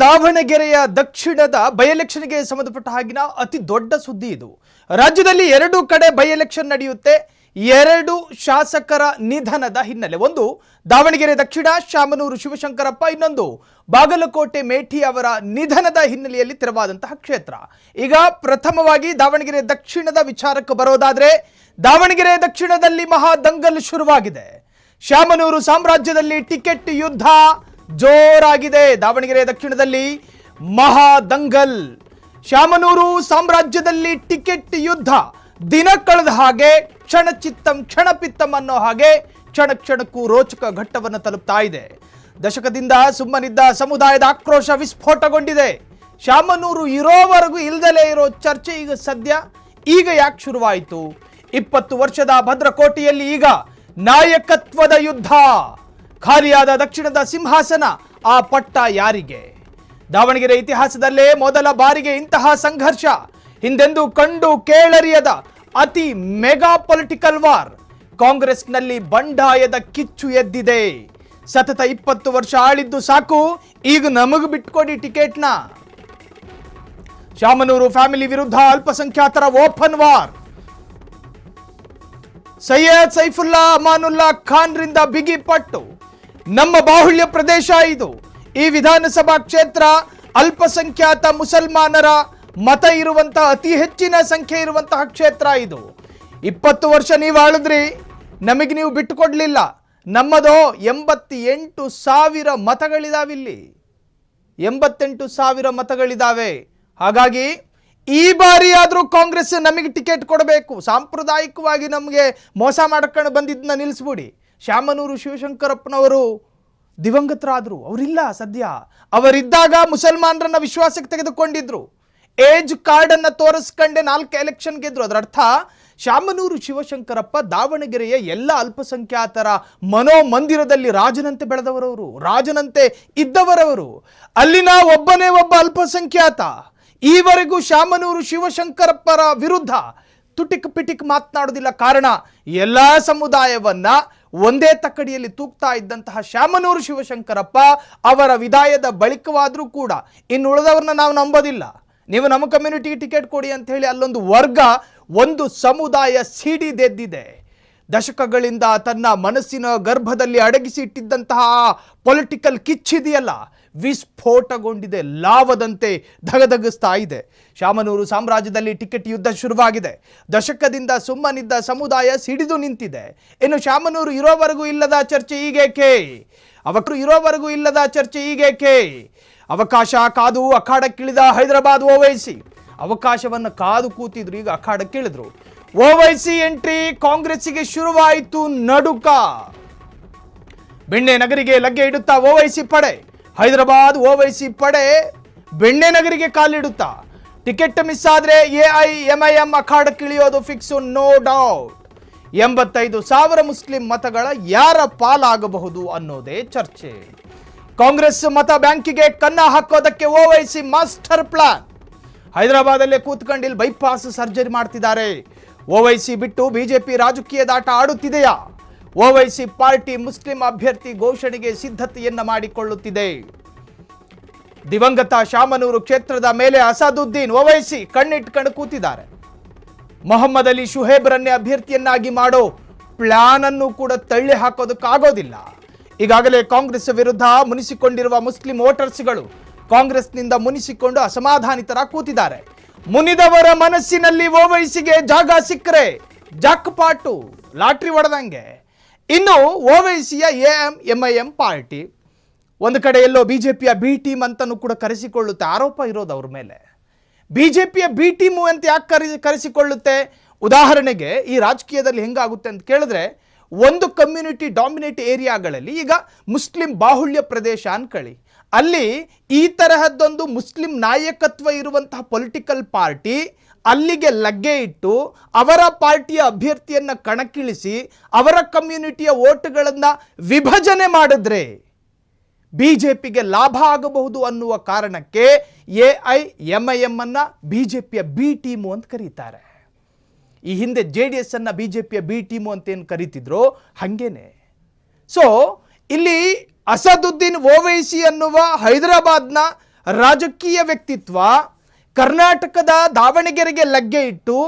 ದಾವಣಗೆರೆಯ ದಕ್ಷಿಣದ ಬೈ ಎಲೆಕ್ಷನ್ಗೆ ಸಂಬಂಧಪಟ್ಟ ಹಾಗಿನ ಅತಿ ದೊಡ್ಡ ಸುದ್ದಿ ಇದು. ರಾಜ್ಯದಲ್ಲಿ ಎರಡು ಕಡೆ ಬೈ ಎಲೆಕ್ಷನ್ ನಡೆಯುತ್ತೆ. ಎರಡು ಶಾಸಕರ ನಿಧನದ ಹಿನ್ನೆಲೆ, ಒಂದು ದಾವಣಗೆರೆ ದಕ್ಷಿಣ ಶಾಮನೂರು ಶಿವಶಂಕರಪ್ಪ, ಇನ್ನೊಂದು ಬಾಗಲಕೋಟೆ ಮೇಟಿ ಅವರ ನಿಧನದ ಹಿನ್ನೆಲೆಯಲ್ಲಿ ತೆರವಾದಂತಹ ಕ್ಷೇತ್ರ. ಈಗ ಪ್ರಥಮವಾಗಿ ದಾವಣಗೆರೆ ದಕ್ಷಿಣದ ವಿಚಾರಕ್ಕೆ ಬರೋದಾದ್ರೆ, ದಾವಣಗೆರೆ ದಕ್ಷಿಣದಲ್ಲಿ ಮಹಾ ದಂಗಲ್ ಶುರುವಾಗಿದೆ. ಶಾಮನೂರು ಸಾಮ್ರಾಜ್ಯದಲ್ಲಿ ಟಿಕೆಟ್ ಯುದ್ಧ ಜೋರಾಗಿದೆ. ದಾವಣಗೆರೆ ದಕ್ಷಿಣದಲ್ಲಿ ಮಹಾ ದಂಗಲ್. ಶಾಮನೂರು ಸಾಮ್ರಾಜ್ಯದಲ್ಲಿ ಟಿಕೆಟ್ ಯುದ್ಧ ದಿನ ಕಳೆದ ಹಾಗೆ ಕ್ಷಣಚಿತ್ತಂ ಕ್ಷಣಪಿತ್ತಂ ಅನ್ನೋ ಹಾಗೆ ಕ್ಷಣ ಕ್ಷಣಕ್ಕೂ ರೋಚಕ ಘಟ್ಟವನ್ನು ತಲುಪ್ತಾ ಇದೆ. ದಶಕದಿಂದ ಸುಮ್ಮನಿದ್ದ ಸಮುದಾಯದ ಆಕ್ರೋಶ ವಿಸ್ಫೋಟಗೊಂಡಿದೆ. ಶಾಮನೂರು ಇರೋವರೆಗೂ ಇಲ್ದಲೇ ಇರೋ ಚರ್ಚೆ ಈಗ ಯಾಕೆ ಶುರುವಾಯಿತು? 20 ವರ್ಷದ ಭದ್ರಕೋಟೆಯಲ್ಲಿ ಈಗ ನಾಯಕತ್ವದ ಯುದ್ಧ. ಖಾಲಿಯಾದ ದಕ್ಷಿಣದ ಸಿಂಹಾಸನ, ಆ ಪಟ್ಟ ಯಾರಿಗೆ? ದಾವಣಗೆರೆ ಇತಿಹಾಸದಲ್ಲೇ ಮೊದಲ ಬಾರಿಗೆ ಇಂತಹ ಸಂಘರ್ಷ. ಹಿಂದೆಂದೂ ಕಂಡು ಕೇಳರಿಯದ ಅತಿ ಮೆಗಾ ಪೊಲಿಟಿಕಲ್ ವಾರ್. ಕಾಂಗ್ರೆಸ್ನಲ್ಲಿ ಬಂಡಾಯದ ಕಿಚ್ಚು ಎದ್ದಿದೆ. ಸತತ 20 ವರ್ಷ ಆಳಿದ್ದು ಸಾಕು, ಈಗ ನಮಗ್ ಬಿಟ್ಕೊಡಿ ಟಿಕೆಟ್ನ. ಶಾಮನೂರು ಫ್ಯಾಮಿಲಿ ವಿರುದ್ಧ ಅಲ್ಪಸಂಖ್ಯಾತರ ಓಪನ್ ವಾರ್. ಸೈಯದ್ ಸೈಫುಲ್ಲಾ ಅಮಾನುಲ್ಲಾ ಖಾನ್ ರಿಂದ ಬಿಗಿ ಪಟ್ಟು. ನಮ್ಮ ಬಾಹುಳ್ಯ ಪ್ರದೇಶ ಇದು. ಈ ವಿಧಾನಸಭಾ ಕ್ಷೇತ್ರ ಅಲ್ಪಸಂಖ್ಯಾತ ಮುಸಲ್ಮಾನರ ಮತ ಇರುವಂತಹ ಅತಿ ಹೆಚ್ಚಿನ ಸಂಖ್ಯೆ ಇರುವಂತಹ ಕ್ಷೇತ್ರ ಇದು. 20 ವರ್ಷ ನೀವು ಆಳಿದ್ರಿ, ನಮಗೆ ನೀವು ಬಿಟ್ಟುಕೊಡ್ಲಿಲ್ಲ. ನಮ್ಮದು 88,000 ಮತಗಳಿದಾವಿಲ್ಲಿ. 88,000 ಮತಗಳಿದಾವೆ. ಹಾಗಾಗಿ ಈ ಬಾರಿ ಆದ್ರೂ ಕಾಂಗ್ರೆಸ್ ನಮಗೆ ಟಿಕೆಟ್ ಕೊಡಬೇಕು. ಸಾಂಪ್ರದಾಯಿಕವಾಗಿ ನಮಗೆ ಮೋಸ ಮಾಡ್ಕೊಂಡು ಬಂದಿದ್ದನ್ನ ನಿಲ್ಲಿಸ್ಬಿಡಿ. ಶಾಮನೂರು ಶಿವಶಂಕರಪ್ಪನವರು ದಿವಂಗತರಾದ್ರು, ಅವರಿಲ್ಲ ಸದ್ಯ. ಅವರಿದ್ದಾಗ ಮುಸಲ್ಮಾನರನ್ನ ವಿಶ್ವಾಸಕ್ಕೆ ತೆಗೆದುಕೊಂಡಿದ್ರು. ಏಜ್ ಕಾರ್ಡ್ ಅನ್ನ ತೋರಿಸ್ಕೊಂಡೆ 4 ಎಲೆಕ್ಷನ್ ಗೆದ್ರು. ಅದರ ಅರ್ಥ ಶಾಮನೂರು ಶಿವಶಂಕರಪ್ಪ ದಾವಣಗೆರೆಯ ಎಲ್ಲ ಅಲ್ಪಸಂಖ್ಯಾತರ ಮನೋಮಂದಿರದಲ್ಲಿ ರಾಜನಂತೆ ಬೆಳೆದವರವರು, ರಾಜನಂತೆ ಇದ್ದವರವರು. ಅಲ್ಲಿನ ಒಬ್ಬನೇ ಒಬ್ಬ ಅಲ್ಪಸಂಖ್ಯಾತ. ಈವರೆಗೂ ಶಾಮನೂರು ಶಿವಶಂಕರಪ್ಪರ ವಿರುದ್ಧ ತುಟಿಕ್ ಪಿಟಿಕ್ ಮಾತನಾಡೋದಿಲ್ಲ. ಕಾರಣ, ಎಲ್ಲ ಸಮುದಾಯವನ್ನ ಒಂದೇ ತಕ್ಕಡಿಯಲ್ಲಿ ತೂಗ್ತಾ ಇದ್ದಂತಹ ಶಾಮನೂರು ಶಿವಶಂಕರಪ್ಪ ಅವರ ವಿದಾಯದ ಬಳಿಕವಾದ್ರೂ ಕೂಡ ಇನ್ನು ಉಳಿದವ್ರನ್ನ ನಾವು ನಂಬೋದಿಲ್ಲ. ನೀವು ನಮ್ಮ ಕಮ್ಯುನಿಟಿಗೆ ಟಿಕೆಟ್ ಕೊಡಿ ಅಂತ ಹೇಳಿ ಅಲ್ಲೊಂದು ವರ್ಗ, ಒಂದು ಸಮುದಾಯ ಸಿಡಿದೆದ್ದಿದೆ. ದಶಕಗಳಿಂದ ತನ್ನ ಮನಸ್ಸಿನ ಗರ್ಭದಲ್ಲಿ ಅಡಗಿಸಿ ಇಟ್ಟಿದ್ದಂತಹ ಪೊಲಿಟಿಕಲ್ ಕಿಚ್ಚಿದೆಯಲ್ಲ, ವಿಸ್ಫೋಟಗೊಂಡಿದೆ. ಲಾವದಂತೆ ಧಗಧಗಿಸ್ತಾ ಇದೆ. ಶಾಮನೂರು ಸಾಮ್ರಾಜ್ಯದಲ್ಲಿ ಟಿಕೆಟ್ ಯುದ್ಧ ಶುರುವಾಗಿದೆ. ದಶಕದಿಂದ ಸುಮ್ಮನಿದ್ದ ಸಮುದಾಯ ಸಿಡಿದು ನಿಂತಿದೆ. ಇನ್ನು ಶಾಮನೂರು ಇರೋವರೆಗೂ ಇಲ್ಲದ ಚರ್ಚೆ ಈಗೇಕೆ? ಅವಕಾಶ ಕಾದು ಅಖಾಡಕ್ಕಿಳಿದ ಹೈದರಾಬಾದ್ ಓವೈಸಿ. ಅವಕಾಶವನ್ನು ಕಾದು ಕೂತಿದ್ರು, ಈಗ ಅಖಾಡಕ್ಕಿಳಿದ್ರು. ಓವೈಸಿ ಎಂಟ್ರಿ. ಕಾಂಗ್ರೆಸ್ಸಿಗೆ ಶುರುವಾಯಿತು ನಡುಕ. ಬೆಣ್ಣೆ ನಗರಿಗೆ ಲಗ್ಗೆ ಇಡುತ್ತಾ ಓವೈಸಿ ಪಡೆ. ಹೈದರಾಬಾದ್ ಓವೈಸಿ ಪಡೆ ಬೆಣ್ಣೆ ನಗರಿಗೆ ಕಾಲಿಡುತ್ತಾ. ಟಿಕೆಟ್ ಮಿಸ್ ಆದ್ರೆ AIMIM ಅಖಾಡಕ್ಕಿಳಿಯೋದು ಫಿಕ್ಸು, ನೋ ಡೌಟ್. 85,000 ಮುಸ್ಲಿಂ ಮತಗಳ ಯಾರ ಪಾಲಾಗಬಹುದು ಅನ್ನೋದೇ ಚರ್ಚೆ. ಕಾಂಗ್ರೆಸ್ ಮತ ಬ್ಯಾಂಕಿಗೆ ಕನ್ನ ಹಾಕೋದಕ್ಕೆ ಓವೈಸಿ ಮಾಸ್ಟರ್ ಪ್ಲಾನ್. ಹೈದರಾಬಾದಲ್ಲೇ ಕೂತ್ಕೊಂಡು ಇಲ್ಲಿ ಬೈಪಾಸ್ ಸರ್ಜರಿ ಮಾಡ್ತಿದ್ದಾರೆ. ಓವೈಸಿ ಬಿಟ್ಟು ಬಿಜೆಪಿ ರಾಜಕೀಯದಾಟ ಆಡುತ್ತಿದೆಯಾ? ಓವೈಸಿ ಪಾರ್ಟಿ ಮುಸ್ಲಿಂ ಅಭ್ಯರ್ಥಿ ಘೋಷಣೆಗೆ ಸಿದ್ಧತೆಯನ್ನ ಮಾಡಿಕೊಳ್ಳುತ್ತಿದೆ. ದಿವಂಗತ ಶಾಮನೂರು ಕ್ಷೇತ್ರದ ಮೇಲೆ ಅಸಾದುದ್ದೀನ್ ಓವೈಸಿ ಕಣ್ಣಿಟ್ಕೊಂಡು ಕೂತಿದ್ದಾರೆ. ಮೊಹಮ್ಮದ್ ಅಲಿ ಶುಹೇಬ್ರನ್ನೇ ಅಭ್ಯರ್ಥಿಯನ್ನಾಗಿ ಮಾಡೋ ಪ್ಲಾನ್ ಅನ್ನು ಕೂಡ ತಳ್ಳಿ ಹಾಕೋದಕ್ಕಾಗೋದಿಲ್ಲ. ಈಗಾಗಲೇ ಕಾಂಗ್ರೆಸ್ ವಿರುದ್ಧ ಮುನಿಸಿಕೊಂಡಿರುವ ಮುಸ್ಲಿಂ ವೋಟರ್ಸ್ಗಳು ಕಾಂಗ್ರೆಸ್ನಿಂದ ಮುನಿಸಿಕೊಂಡು ಅಸಮಾಧಾನಿತರ ಕೂತಿದ್ದಾರೆ. ಮುನಿದವರ ಮನಸ್ಸಿನಲ್ಲಿ ಓವೈಸಿಗೆ ಜಾಗ ಸಿಕ್ಕರೆ ಜಾಕ್ಪಾಟು, ಲಾಟ್ರಿ ಹೊಡೆದಂಗೆ. ಇನ್ನು ಓವೈಸಿಯ AIMIM ಪಾರ್ಟಿ ಒಂದು ಕಡೆ ಎಲ್ಲೋ ಬಿಜೆಪಿಯ ಬಿ ಟೀಮ್ ಅಂತಲೂ ಕೂಡ ಕರೆಸಿಕೊಳ್ಳುತ್ತೆ. ಆರೋಪ ಇರೋದು ಅವ್ರ ಮೇಲೆ. ಬಿಜೆಪಿಯ ಬಿ ಟೀಮು ಅಂತ ಯಾಕೆ ಕರೆಸಿಕೊಳ್ಳುತ್ತೆ? ಉದಾಹರಣೆಗೆ ಈ ರಾಜಕೀಯದಲ್ಲಿ ಹೆಂಗಾಗುತ್ತೆ ಅಂತ ಕೇಳಿದ್ರೆ, ಒಂದು ಕಮ್ಯುನಿಟಿ ಡಾಮಿನೇಟ್ ಏರಿಯಾಗಳಲ್ಲಿ, ಈಗ ಮುಸ್ಲಿಂ ಬಾಹುಳ್ಯ ಪ್ರದೇಶ ಅನ್ಕೊಳ್ಳಿ, ಅಲ್ಲಿ ಈ ತರಹದ್ದೊಂದು ಮುಸ್ಲಿಂ ನಾಯಕತ್ವ ಇರುವಂತಹ ಪೊಲಿಟಿಕಲ್ ಪಾರ್ಟಿ ಅಲ್ಲಿಗೆ ಲಗ್ಗೆ ಇಟ್ಟು ಅವರ ಪಾರ್ಟಿಯ ಅಭ್ಯರ್ಥಿಯನ್ನ ಕಣಕ್ಕಿಳಿಸಿ ಅವರ ಕಮ್ಯುನಿಟಿಯ ವೋಟ್ಗಳನ್ನು ವಿಭಜನೆ ಮಾಡಿದ್ರೆ ಬಿಜೆಪಿಗೆ ಲಾಭ ಆಗಬಹುದು ಅನ್ನುವ ಕಾರಣಕ್ಕೆ AIMIM ಅನ್ನ ಬಿಜೆಪಿಯ ಬಿ ಟೀಮು ಅಂತ ಕರೀತಾರೆ. ಈ ಹಿಂದೆ JDS ಅನ್ನ ಬಿಜೆಪಿಯ ಬಿ ಟೀಮು ಅಂತ ಏನು ಕರೀತಿದ್ರು ಹಂಗೇನೆ. ಸೊ ಇಲ್ಲಿ ಅಸದುದ್ದೀನ್ ಓವೈಸಿ ಅನ್ನುವ ಹೈದರಾಬಾದ್ನ ರಾಜಕೀಯ ವ್ಯಕ್ತಿತ್ವ ಕರ್ನಾಟಕದ ದಾವಣಗೆರೆಗೆ ಲಗ್ಗೆ ಇಟ್ಟು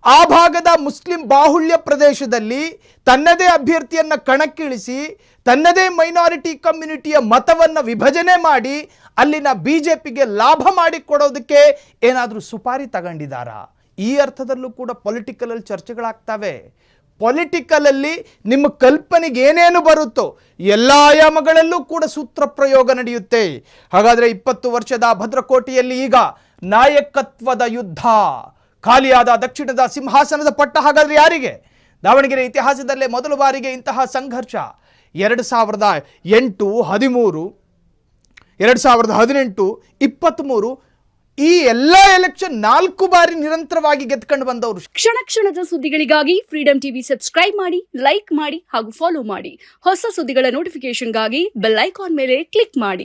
ಆ ಭಾಗದ ಮುಸ್ಲಿಂ ಬಾಹುಳ್ಯ ಪ್ರದೇಶದಲ್ಲಿ ತನ್ನದೇ ಅಭ್ಯರ್ಥಿಯನ್ನು ಕಣಕ್ಕಿಳಿಸಿ ತನ್ನದೇ ಮೈನಾರಿಟಿ ಕಮ್ಯುನಿಟಿಯ ಮತವನ್ನು ವಿಭಜನೆ ಮಾಡಿ ಅಲ್ಲಿನ ಬಿಜೆಪಿಗೆ ಲಾಭ ಮಾಡಿಕೊಡೋದಕ್ಕೆ ಏನಾದರೂ ಸುಪಾರಿ ತಗೊಂಡಿದ್ದಾರಾ? ಈ ಅರ್ಥದಲ್ಲೂ ಕೂಡ ಪೊಲಿಟಿಕಲಲ್ಲಿ ಚರ್ಚೆಗಳಾಗ್ತವೆ. ಪೊಲಿಟಿಕಲಲ್ಲಿ ನಿಮ್ಮ ಕಲ್ಪನೆಗೆ ಏನೇನು ಬರುತ್ತೋ ಎಲ್ಲ ಆಯಾಮಗಳಲ್ಲೂ ಕೂಡ ಸೂತ್ರ ಪ್ರಯೋಗ ನಡೆಯುತ್ತೆ. ಹಾಗಾದರೆ 20 ವರ್ಷದ ಭದ್ರಕೋಟೆಯಲ್ಲಿ ಈಗ ನಾಯಕತ್ವದ ಯುದ್ಧ, ಖಾಲಿಯಾದ ದಕ್ಷಿಣದ ಸಿಂಹಾಸನದ ಪಟ್ಟ ಹಾಗಾದರೆ ಯಾರಿಗೆ? ದಾವಣಗೆರೆ ಇತಿಹಾಸದಲ್ಲೇ ಮೊದಲ ಬಾರಿಗೆ ಇಂತಹ ಸಂಘರ್ಷ 2008, 13, 2018, 23 ಈ ಎಲ್ಲ ಎಲೆಕ್ಷನ್ 4 ಬಾರಿ ನಿರಂತರವಾಗಿ ಗೆದ್ಕೊಂಡು ಬಂದವರು. ಕ್ಷಣ ಕ್ಷಣದ ಸುದ್ದಿಗಳಿಗಾಗಿ ಫ್ರೀಡಂ ಟಿವಿ ಸಬ್ಸ್ಕ್ರೈಬ್ ಮಾಡಿ, ಲೈಕ್ ಮಾಡಿ ಹಾಗೂ ಫಾಲೋ ಮಾಡಿ. ಹೊಸ ಸುದ್ದಿಗಳ ನೋಟಿಫಿಕೇಶನ್ಗಾಗಿ ಬೆಲ್ ಐಕಾನ್ ಮೇಲೆ ಕ್ಲಿಕ್ ಮಾಡಿ.